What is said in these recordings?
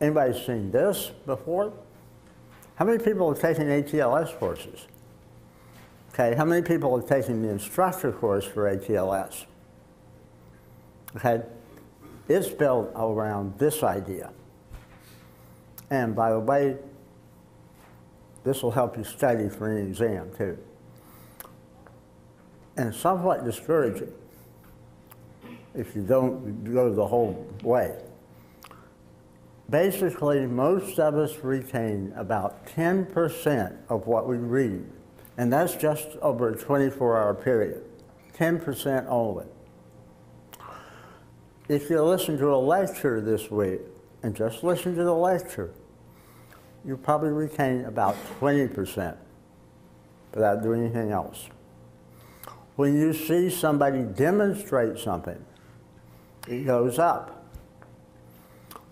Anybody seen this before? How many people have taken ATLS courses? Okay, how many people have taken the instructor course for ATLS? Okay, it's built around this idea. And by the way, this will help you study for any exam too. And somewhat discouraging if you don't go the whole way. Basically, most of us retain about 10% of what we read, and that's just over a 24-hour period, 10% only. If you listen to a lecture this week, and just listen to the lecture, you probably retain about 20% without doing anything else. When you see somebody demonstrate something, it goes up.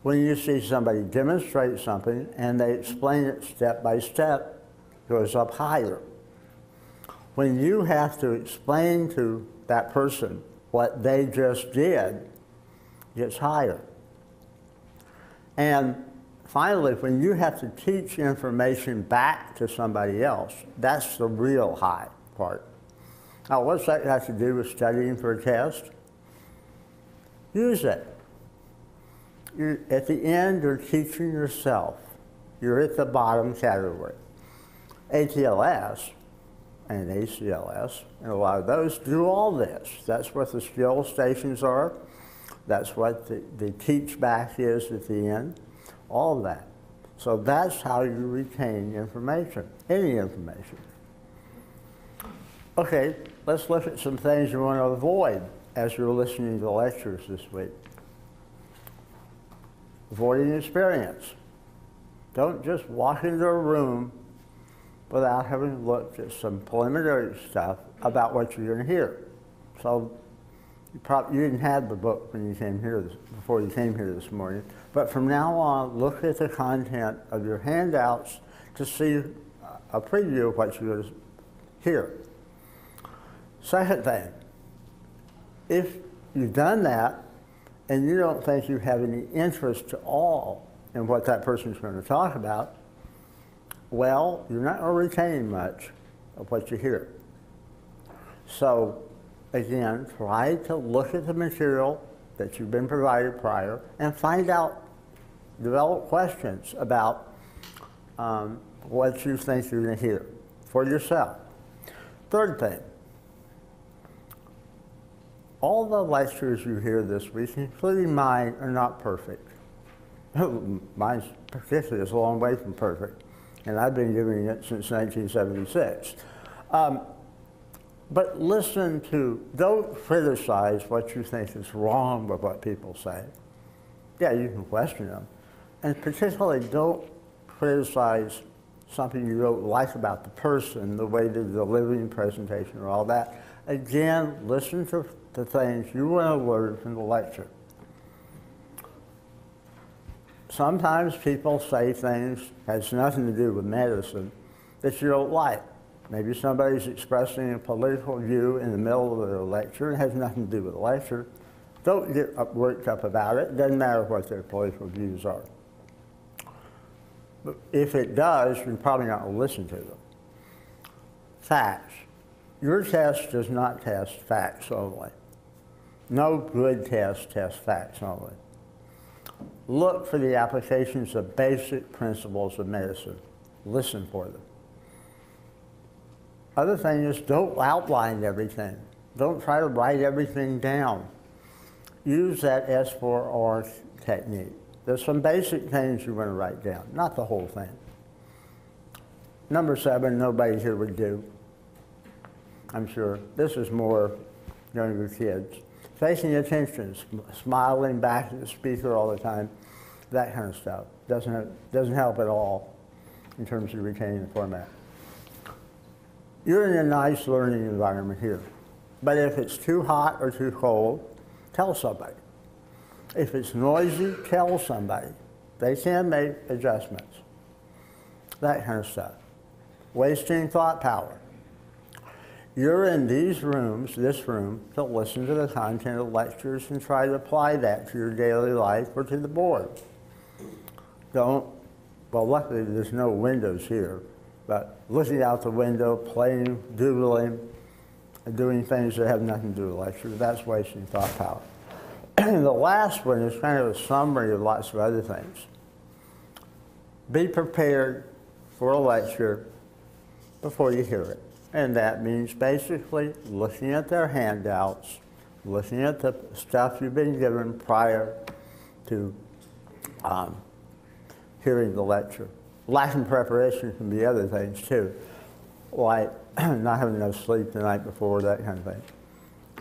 When you see somebody demonstrate something and they explain it step by step, it goes up higher. When you have to explain to that person what they just did, it gets higher. And finally, when you have to teach information back to somebody else, that's the real high part. Now, what's that have to do with studying for a test? Use it. At the end, you're teaching yourself. You're at the bottom category. ATLS and ACLS, and a lot of those do all this. That's what the skill stations are. That's what the teach back is at the end. All of that. So that's how you retain information, any information. Okay, let's look at some things you want to avoid as you're listening to the lectures this week. Avoiding experience. Don't just walk into a room without having looked at some preliminary stuff about what you're going to hear. So you didn't have the book when you came here before you came here this morning, but from now on, look at the content of your handouts to see a preview of what you're going to hear. Second thing, if you've done that and you don't think you have any interest at all in what that person's going to talk about, well, you're not going to retain much of what you hear. So, again, try to look at the material that you've been provided prior and find out, develop questions about what you think you're going to hear for yourself. Third thing, all the lectures you hear this week, including mine, are not perfect. Mine particularly is a long way from perfect, and I've been doing it since 1976. But listen to, don't criticize what you think is wrong with what people say. Yeah, you can question them. And particularly don't criticize something you don't like about the person, the way they're delivering the presentation or all that. Again, listen to the things you want to learn from the lecture. Sometimes people say things that has nothing to do with medicine that you don't like. Maybe somebody's expressing a political view in the middle of their lecture and has nothing to do with the lecture. Don't get worked up about it. It doesn't matter what their political views are. But if it does, you're probably not going to listen to them. Facts. Your test does not test facts only. No good test tests facts only. Look for the applications of basic principles of medicine. Listen for them. Other thing is, don't outline everything. Don't try to write everything down. Use that S4R technique. There's some basic things you want to write down, not the whole thing. Number 7, nobody here would do. I'm sure. This is more younger kids. Facing attention, smiling back at the speaker all the time, that kind of stuff. Doesn't help at all in terms of retaining the format. You're in a nice learning environment here. But if it's too hot or too cold, tell somebody. If it's noisy, tell somebody. They can make adjustments. That kind of stuff. Wasting thought power. You're in these rooms, this room, to listen to the content of lectures and try to apply that to your daily life or to the board. Don't, well, luckily there's no windows here, but looking out the window, playing, doodling, and doing things that have nothing to do with lecture, that's wasting thought power. And the last one is kind of a summary of lots of other things. Be prepared for a lecture before you hear it. And that means basically looking at their handouts, looking at the stuff you've been given prior to hearing the lecture. Lack of preparation can be other things too, like not having enough sleep the night before, that kind of thing.